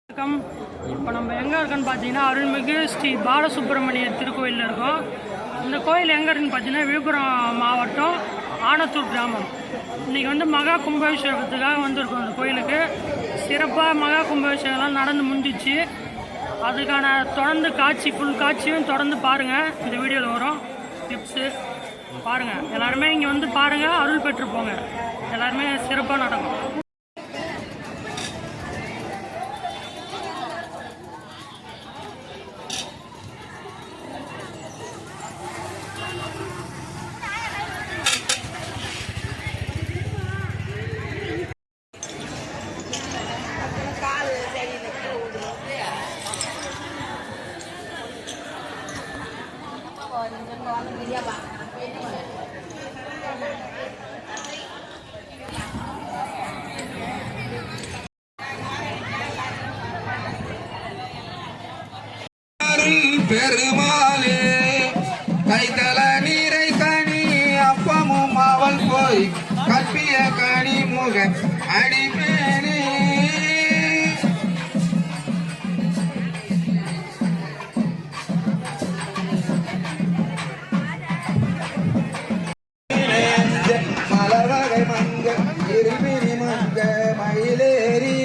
வணக்கம். இப்போ நம்ம எங்கே இருக்கோன்னு பார்த்தீங்கன்னா அருள்மிகு ஸ்ரீ பாலசுப்ரமணிய திருக்கோயிலில் இருக்கோம். இந்த கோயில் எங்கே இருக்குன்னு பார்த்தீங்கன்னா விழுப்புரம் மாவட்டம் ஆனத்தூர் கிராமம். இன்றைக்கி மகா கும்பாபிஷேகத்துக்காக வந்திருக்கோம். இந்த கோயிலுக்கு சிறப்பாக மகா கும்பாபிஷேகம்லாம் நடந்து முடிஞ்சிச்சு. அதுக்கான தொடர்ந்து ஃபுல் காட்சியும் தொடர்ந்து பாருங்கள். இந்த வீடியோவில் வரும் டிப்ஸு பாருங்கள். எல்லாருமே இங்கே பாருங்கள், அருள் பெற்றுப்போங்க. எல்லாருமே சிறப்பாக நடக்கும். பெருமாளே கைத்தல நீரை கனி அப்பமும் அவள் போய் கற்பிய கனி முக அடிமேனே மலவகை மங்க இருமினி மங்க மயிலேறி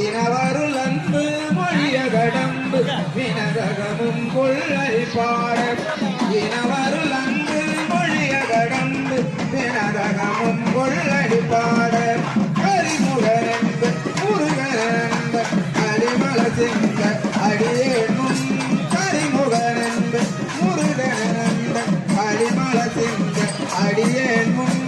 இனவருள் அன்பு மொழிய கடம்பு வினதகமும் கொள்ளை பாட இனவருள் அன்பு மொழிய கடம்பு வினதகமும் கொள்ளை பாட கரிமுகனன்பு முருகனன்ப அடிமல சிங்க அடியேனும் கரிமுகனன்பு முருகனன்ப அடிமல சிங்க அடியேனும்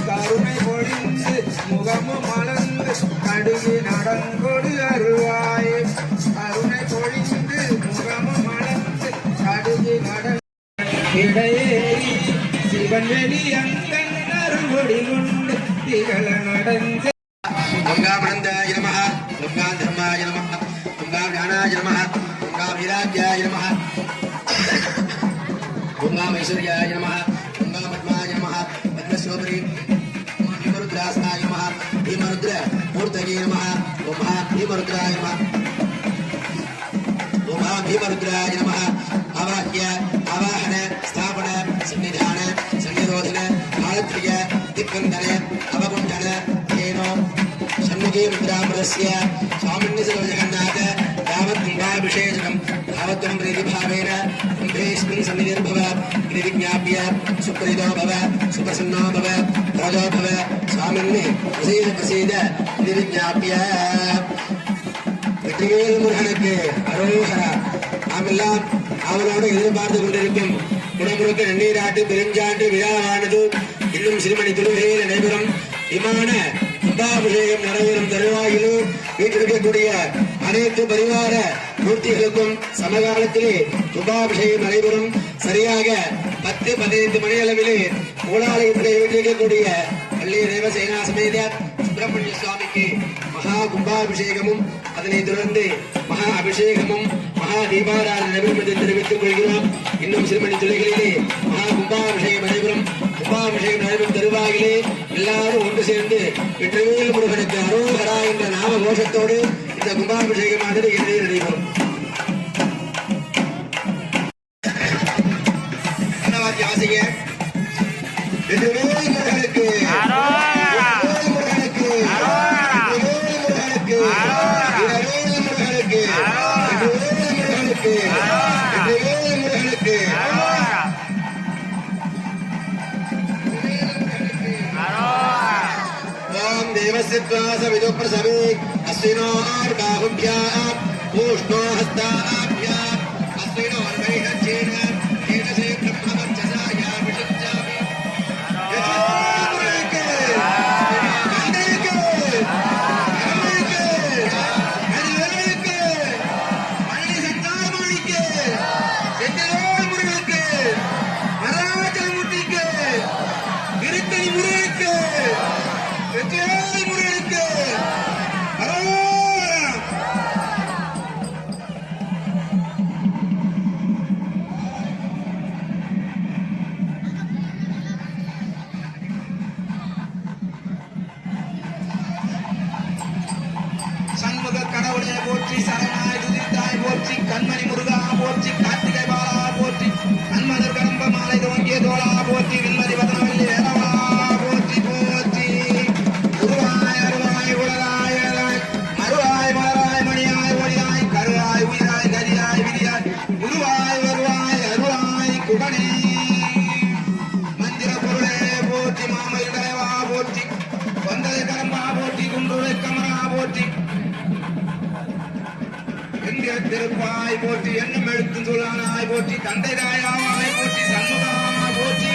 கருணை பொழிந்து முகமும் மலர்ந்து கடுகு நடங்கொடு அருவாயே கருணை பொழிந்து முகமும் மலர்ந்து கடுகு இடையேறி சிவன் வெளி அங்கன் அருள்கொடி கொண்டு திகழ நடந்து துங்காமனந்தாய நமஹ துங்காம் தர்மாய நமஹ துங்காம் ஞானாய நமஹ துங்காம் வீராஜ்யாய நமஹ துங்காம் ஐஸ்வர்யாய நமஹ துங்காம் பத்மாய நமஹ பத்மஸ்வபரி भीमरुद्रासनाय नमः भीमरुद्र मूर्तये नमः ओम भीमरुद्राय नमः ओम भीमरुद्राय नमः आवाह्य आवाहन स्थापन सन्निधान सन्निरोधन भारत्रिय दिक्कन्दन अवगुण्ठन येनो षण्मुखी रुद्रामृतस्य स्वामिन्य जगन्नाथ यावत् कुम्भाभिषेचकं तावत्त्वं प्रीतिभावेन कुम्भेऽस्मिन् सन्निधिर्भव इति विज्ञाप्य सुप्रसिद्धो भव सुप्रसन्नो भव राजो भव स्वामिन्ने प्रसीद इति विज्ञाप्य வெற்றிவேல் முருகனுக்கு அரோகரா. நாமெல்லாம் அவனோடு எதிர்பார்த்து கொண்டிருக்கும் குடமுழுக்க நன்னீராட்டு பெருஞ்சாட்டு விழாவானது இன்னும் சிறுமணி திருவிழையில் நடைபெறும். விமான கும்பாபிஷேகம் நடைபெறும் தருவாயிலும் வீட்டிருக்கக்கூடிய அனைத்து பரிவார மூர்த்திகளுக்கும் சமகாலத்திலே கும்பாபிஷேகம் நடைபெறும். சரியாக 10-15 மணி அளவிலே மூலாலயத்திலே வீட்டிருக்கக்கூடிய பள்ளி தேவசேனா சமேத சுப்பிரமணிய சுவாமிக்கு மகா கும்பாபிஷேகமும் அதனைத் தொடர்ந்து மகா அபிஷேகமும் மகா தீபாராதனை நடைபெறும் என்று தெரிவித்துக் கொள்கிறோம். இன்னும் சிறுமணி துறைகளிலே மகா கும்பாபிஷேகம் நடைபெறும். கும்பாபிஷேகம் நடைபெறும் தருவாயிலே எல்லாரும் ஒன்று சேர்ந்து வெற்றிவேல் முருகனுக்கு அரோகரா என்ற நாம கோஷத்தோடு இந்த கும்பாபிஷேகமானது இறுதி நடைபெறும். ஆசைய வெற்றிவேல் முருகனுக்கு देवस्यत्वासविदुप्रसवे अस्विनोर्बाहुभ्याम् पूष्णो हस्ताभ्याम् अस्विनोर्वैहज्येन एतसे ब्रह्मवर्चसाया विषज्जामि வெற்றி வந்ததை கடம்பா போற்றி குன்றுரை கமரா போற்றி எந்திர திருப்பாய் போற்றி என்னும் எழுத்தும் சொல்லானாய் போற்றி தந்தை தாயாவாய் போற்றி சண்முகா போற்றி